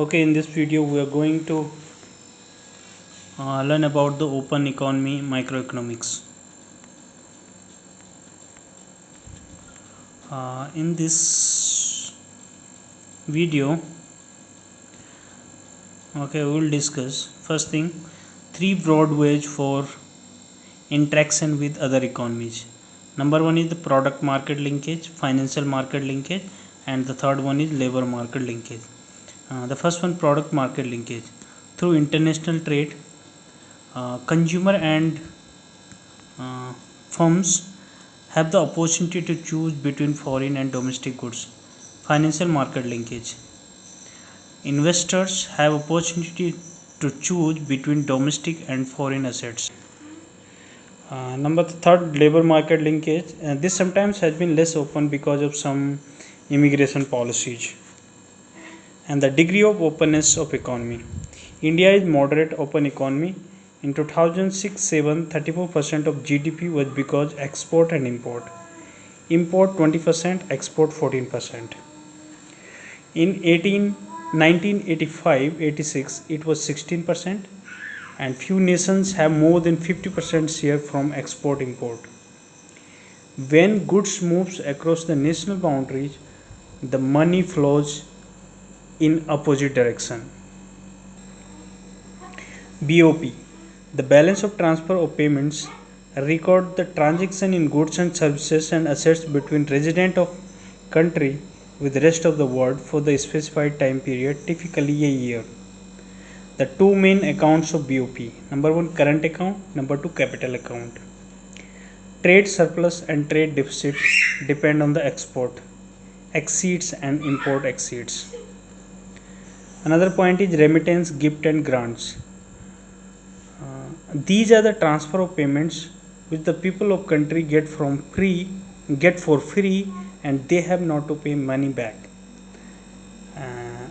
Okay, in this video we are going to learn about the open economy microeconomics. In this video, okay, we will discuss first thing three broad ways for interaction with other economies. Number one is the product market linkage, financial market linkage, and the third one is labor market linkage. The first one, product market linkage. Through international trade, consumer and firms have the opportunity to choose between foreign and domestic goods. Financial market linkage. Investors have opportunity to choose between domestic and foreign assets. Number third, labor market linkage. This sometimes has been less open because of some immigration policies and the degree of openness of economy. India is moderate open economy. In 2006-7, 34% of GDP was because export and import. Import 20%, export 14%. In 1985-86, it was 16%, and few nations have more than 50% share from export import. When goods moves across the national boundaries, the money flows in opposite direction. BOP, the balance of transfer of payments, record the transaction in goods and services and assets between resident of country with the rest of the world for the specified time period, typically a year. The two main accounts of BOP, number one current account, number two capital account. Trade surplus and trade deficit depend on the export exceeds and import exceeds. Another point is remittance, gift and grants. These are the transfer of payments which the people of country get for free and they have not to pay money back.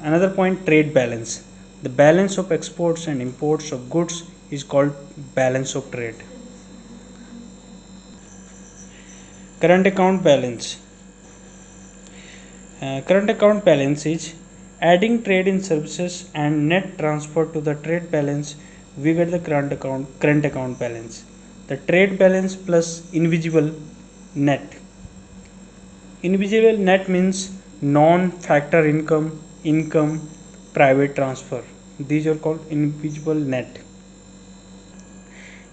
Another point, trade balance. The balance of exports and imports of goods is called balance of trade. Current account balance. Current account balance is adding trade in services and net transfer to the trade balance, we get the current account balance. The trade balance plus invisible net. Invisible net means non-factor income, private transfer. These are called invisible net.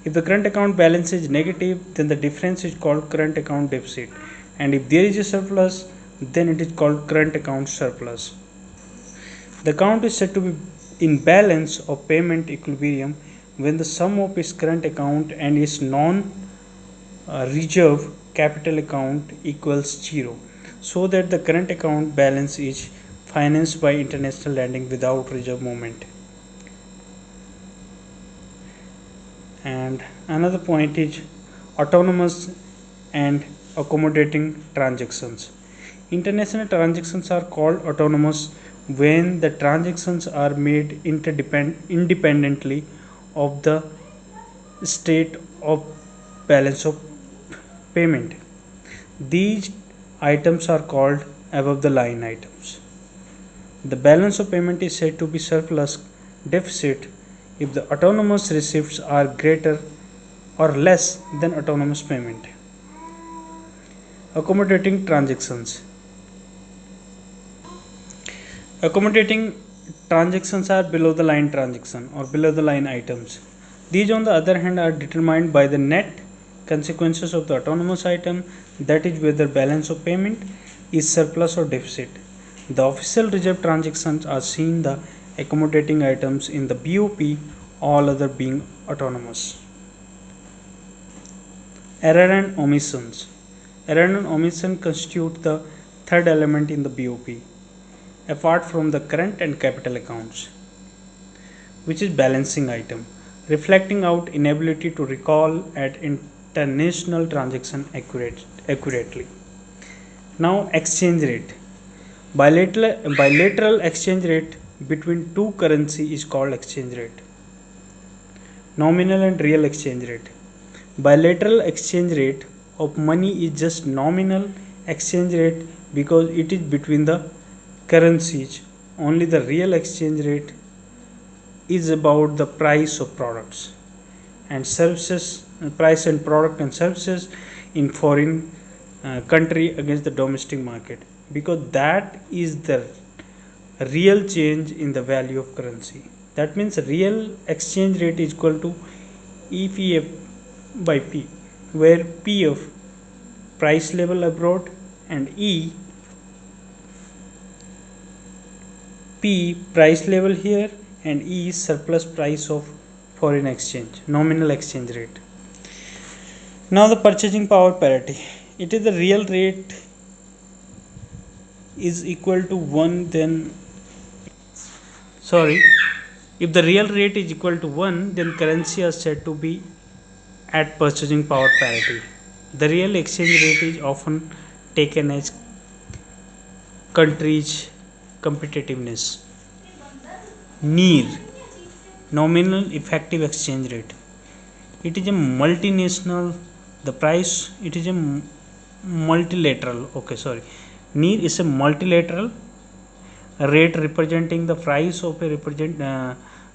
If the current account balance is negative, then the difference is called current account deficit, and if there is a surplus, then it is called current account surplus. The account is said to be in balance of payment equilibrium when the sum of its current account and its non-reserve capital account equals 0, so that the current account balance is financed by international lending without reserve movement. And another point is autonomous and accommodating transactions. International transactions are called autonomous when the transactions are made independently of the state of balance of payment. These items are called above the line items. The balance of payment is said to be surplus deficit if the autonomous receipts are greater or less than autonomous payment. Accommodating transactions. Accommodating transactions are below the line transaction or below the line items. These on the other hand are determined by the net consequences of the autonomous item, that is whether balance of payment is surplus or deficit. The official reserve transactions are seen the accommodating items in the BOP, all other being autonomous. Error and omissions. Error and omission constitute the third element in the BOP, apart from the current and capital accounts, which is balancing item, reflecting out inability to recall at international transaction accurately. Now, exchange rate. Bilateral exchange rate between two currency is called exchange rate. Nominal and real exchange rate. Bilateral exchange rate of money is just nominal exchange rate because it is between the currencies only the real exchange rate is about the price of products and services, price and product and services in foreign country against the domestic market, because that is the real change in the value of currency. That means real exchange rate is equal to EPF by P, where P of price level abroad and P price level here, and E is surplus price of foreign exchange, nominal exchange rate. Now the purchasing power parity. It is the real rate is equal to 1, then if the real rate is equal to 1, then currency are said to be at purchasing power parity. The real exchange rate is often taken as country's competitiveness. NEAR, nominal effective exchange rate. It is a multinational, the price, it is a multilateral, NEAR is a multilateral rate representing the price of a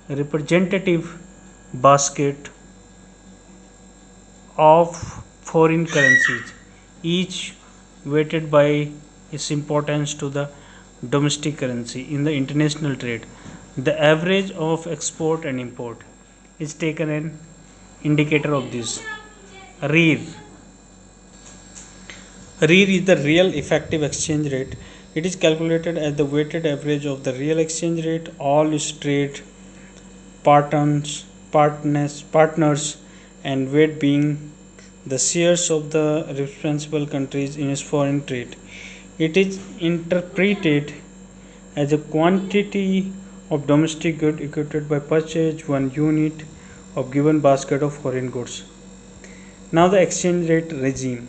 representative basket of foreign currencies, each weighted by its importance to the domestic currency in the international trade. The average of export and import is taken an indicator of this. REER. REER is the real effective exchange rate. It is calculated as the weighted average of the real exchange rate, all its trade partners and weight being the shares of the responsible countries in its foreign trade. It is interpreted as a quantity of domestic good equated by purchase 1 unit of given basket of foreign goods. Now the exchange rate regime.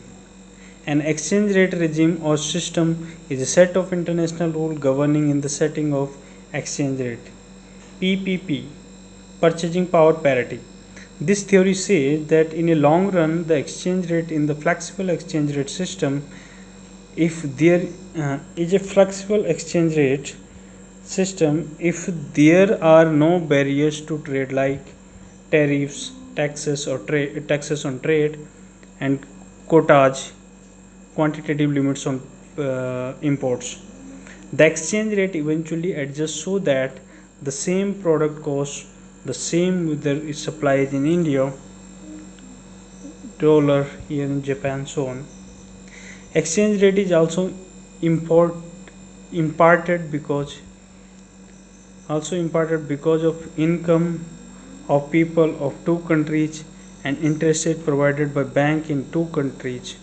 An exchange rate regime or system is a set of international rules governing in the setting of exchange rate. PPP, purchasing power parity. This theory says that in a long run the exchange rate in the flexible exchange rate system, if there is a flexible exchange rate system, if there are no barriers to trade like tariffs, taxes on trade, and quotas, quantitative limits on imports, the exchange rate eventually adjusts so that the same product costs the same whether it supplied in India, dollar here in Japan, so on. Exchange rate is also imparted because of income of people of two countries and interest rate provided by bank in two countries.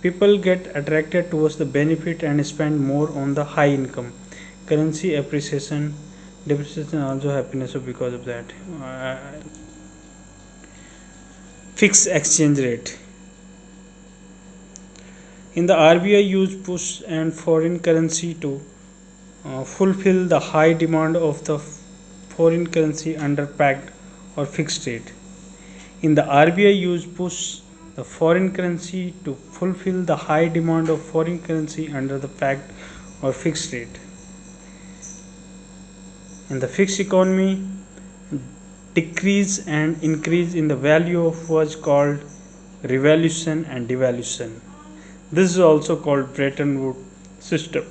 People get attracted towards the benefit and spend more on the high income. Currency appreciation, depreciation also happiness because of that. Fixed exchange rate. In the RBI use push and foreign currency to fulfill the high demand of the foreign currency under pegged or fixed rate. In the RBI use push the foreign currency to fulfill the high demand of foreign currency under the pegged or fixed rate. In the fixed economy, decrease and increase in the value of was called revaluation and devaluation. This is also called Bretton Woods system.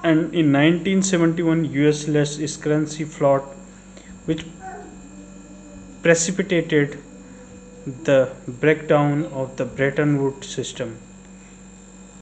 And in 1971, US let its currency float, which precipitated the breakdown of the Bretton Woods system.